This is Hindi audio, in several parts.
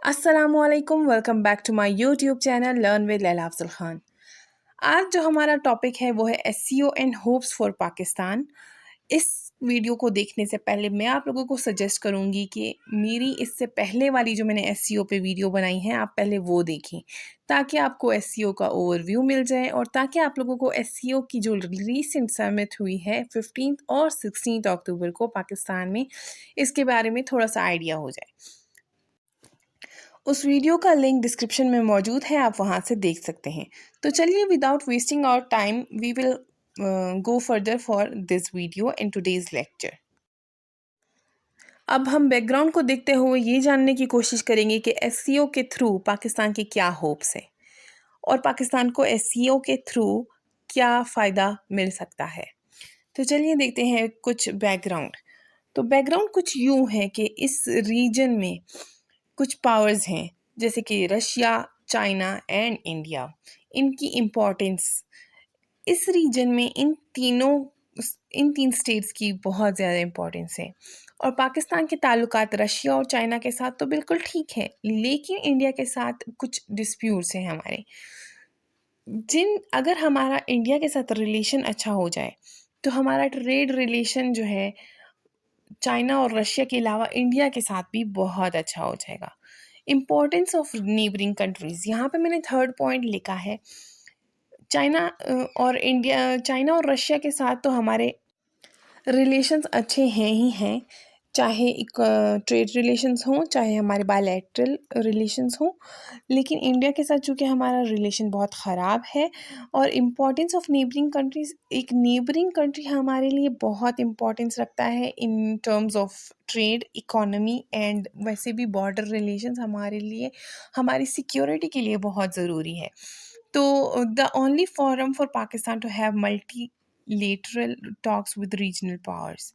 अस्सलामुअलैकुम, welcome back to my YouTube channel learn with Laila Afzal Khan. आज जो हमारा टॉपिक है वो है SCO and hopes for Pakistan. इस वीडियो को देखने से पहले मैं आप लोगों को सजेस्ट करूंगी कि मेरी इससे पहले वाली जो मैंने एसईओ पे वीडियो बनाई है आप पहले वो देखें, ताकि आपको एसईओ का ओवरव्यू मिल जाए और ताकि आप लोगों को एसईओ की जो रीसेंट समिट हुई है 15 और 16 अक्टूबर को पाकिस्तान में, इसके बारे में थोड़ा सा आइडिया हो जाए। उस वीडियो का लिंक डिस्क्रिप्शन में मौजूद है, आप वहाँ से देख सकते हैं। तो चलिए without wasting our time we will go further for this video in today's lecture. अब हम बैकग्राउंड को देखते हुए ये जानने की कोशिश करेंगे कि एससीओ के थ्रू पाकिस्तान के क्या होप्स है और पाकिस्तान को एससीओ के थ्रू क्या फ़ायदा मिल सकता है। तो चलिए देखते हैं कुछ बैकग्राउंड। तो बैकग्राउंड कुछ यूँ है कि इस रीजन में कुछ पावर्स हैं जैसे कि रशिया, चाइना एंड इंडिया। इनकी इम्पोर्टेंस इस रीजन में इन तीन स्टेट्स की बहुत ज़्यादा इम्पोर्टेंस है। और पाकिस्तान के ताल्लुकात रशिया और चाइना के साथ तो बिल्कुल ठीक है, लेकिन इंडिया के साथ कुछ डिस्प्यूट्स हैं हमारे, अगर हमारा इंडिया के साथ रिलेशन अच्छा हो जाए तो हमारा ट्रेड रिलेशन जो है चाइना और रशिया के अलावा इंडिया के साथ भी बहुत अच्छा हो जाएगा। इम्पोर्टेंस ऑफ नेबरिंग कंट्रीज़, यहाँ पे मैंने थर्ड पॉइंट लिखा है। चाइना और रशिया के साथ तो हमारे रिलेशंस अच्छे हैं ही हैं, चाहे एक ट्रेड रिलेशंस हों चाहे हमारे बायलैटरल रिलेशंस हों, लेकिन इंडिया के साथ चूँकि हमारा रिलेशन बहुत ख़राब है। और इम्पोर्टेंस ऑफ नेबरिंग कंट्रीज़, एक नेबरिंग कंट्री हमारे लिए बहुत इम्पोर्टेंस रखता है in terms of trade, economy and वैसे भी बॉर्डर रिलेशंस हमारे लिए, हमारी सिक्योरिटी के लिए बहुत ज़रूरी है। तो the only forum for Pakistan to have multilateral talks with regional powers.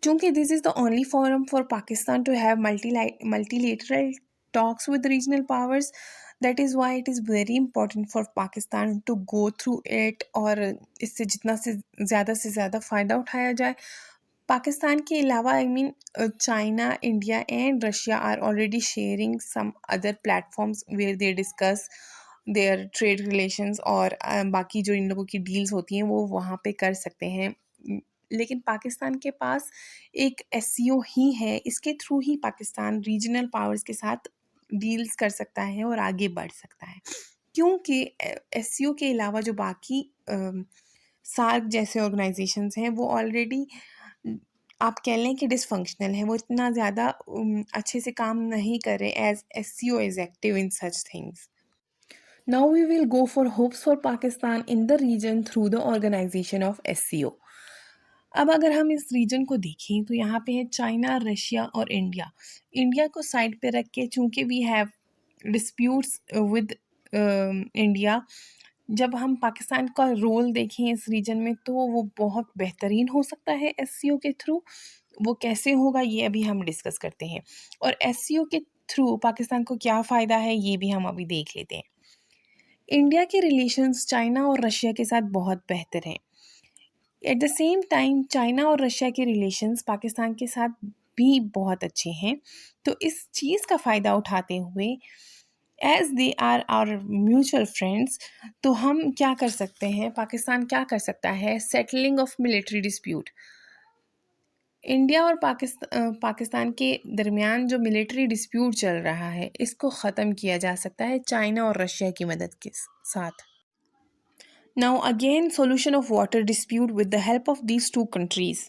चूँकि this is the only forum for Pakistan to have multilateral talks with regional powers, that is why it is very important for Pakistan to go through it और इससे जितना से ज़्यादा फ़ायदा उठाया जाए। पाकिस्तान के अलावा China, India and Russia are already sharing some other platforms where they discuss their trade relations और बाकी जो इन लोगों की डील्स होती हैं वो वहाँ पे कर सकते हैं। लेकिन पाकिस्तान के पास एक एससीओ ही है, इसके थ्रू ही पाकिस्तान रीजनल पावर्स के साथ डील्स कर सकता है और आगे बढ़ सकता है, क्योंकि एससीओ के अलावा जो बाकी सार्क जैसे ऑर्गेनाइजेशंस हैं वो ऑलरेडी आप कह लें कि डिसफंक्शनल है, वो इतना ज़्यादा अच्छे से काम नहीं कर रहे as SCO is active in such things. Now we will go for hopes for Pakistan in the region through the organization of SCO. अब अगर हम इस रीजन को देखें तो यहाँ पे है चाइना, रशिया और इंडिया। इंडिया को साइड पे रख के, चूँकि we have disputes with India, जब हम पाकिस्तान का रोल देखें इस रीजन में तो वो बहुत बेहतरीन हो सकता है एससीओ के थ्रू। वो कैसे होगा ये अभी हम डिस्कस करते हैं, और एससीओ के थ्रू पाकिस्तान को क्या फ़ायदा है ये भी हम अभी देख लेते हैं। इंडिया के रिलेशंस चाइना और रशिया के साथ बहुत बेहतर हैं। At the same time China और रशिया के रिलेशंस पाकिस्तान के साथ भी बहुत अच्छे हैं। तो इस चीज़ का फ़ायदा उठाते हुए as they are our mutual friends, तो हम क्या कर सकते हैं, पाकिस्तान क्या कर सकता है, settling of military dispute. India और पाकिस्तान के दरमियान जो मिलिट्री डिस्प्यूट चल रहा है इसको ख़त्म किया जा सकता है चाइना और रशिया की मदद के साथ। Now again, solution of water dispute with the help of these two countries.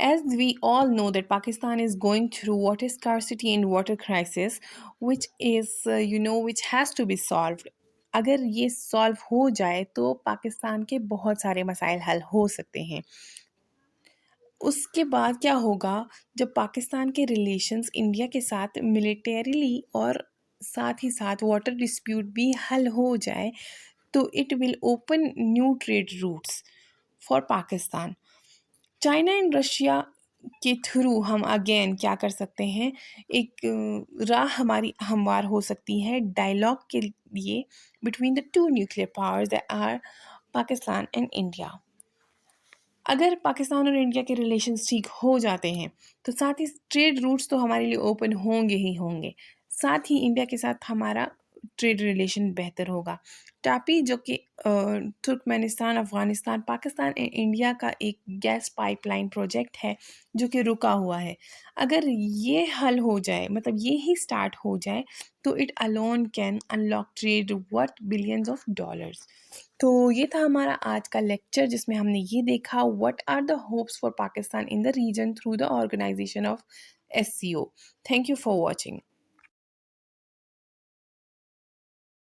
As we all know that Pakistan is going through water scarcity and water crisis, which is which has to be solved. अगर ये सॉल्व हो जाए तो पाकिस्तान के बहुत सारे मसाइल हल हो सकते हैं। उसके बाद क्या होगा, जब पाकिस्तान के रिलेशंस इंडिया के साथ मिलिटरीली और साथ ही साथ वाटर डिस्प्यूट भी हल हो जाए तो it will open new trade routes for Pakistan. China and Russia के थ्रू हम अगेन क्या कर सकते हैं, एक राह हमारी हमवार हो सकती है डायलॉग के लिए between the two nuclear powers that are Pakistan and India. अगर पाकिस्तान और इंडिया के रिलेशंस ठीक हो जाते हैं तो साथ ही ट्रेड रूट्स तो हमारे लिए ओपन होंगे ही होंगे। साथ ही इंडिया के साथ हमारा ट्रेड रिलेशन बेहतर होगा। टापी जो कि Turkmenistan, Afghanistan, Pakistan and India का एक गैस पाइपलाइन प्रोजेक्ट है जो कि रुका हुआ है। अगर ये हल हो जाए, मतलब ये ही स्टार्ट हो जाए, तो it alone can unlock trade worth billions of dollars. तो ये था हमारा आज का लेक्चर जिसमें हमने ये देखा what are the hopes for Pakistan in the region through the organisation of SCO. Thank you for watching.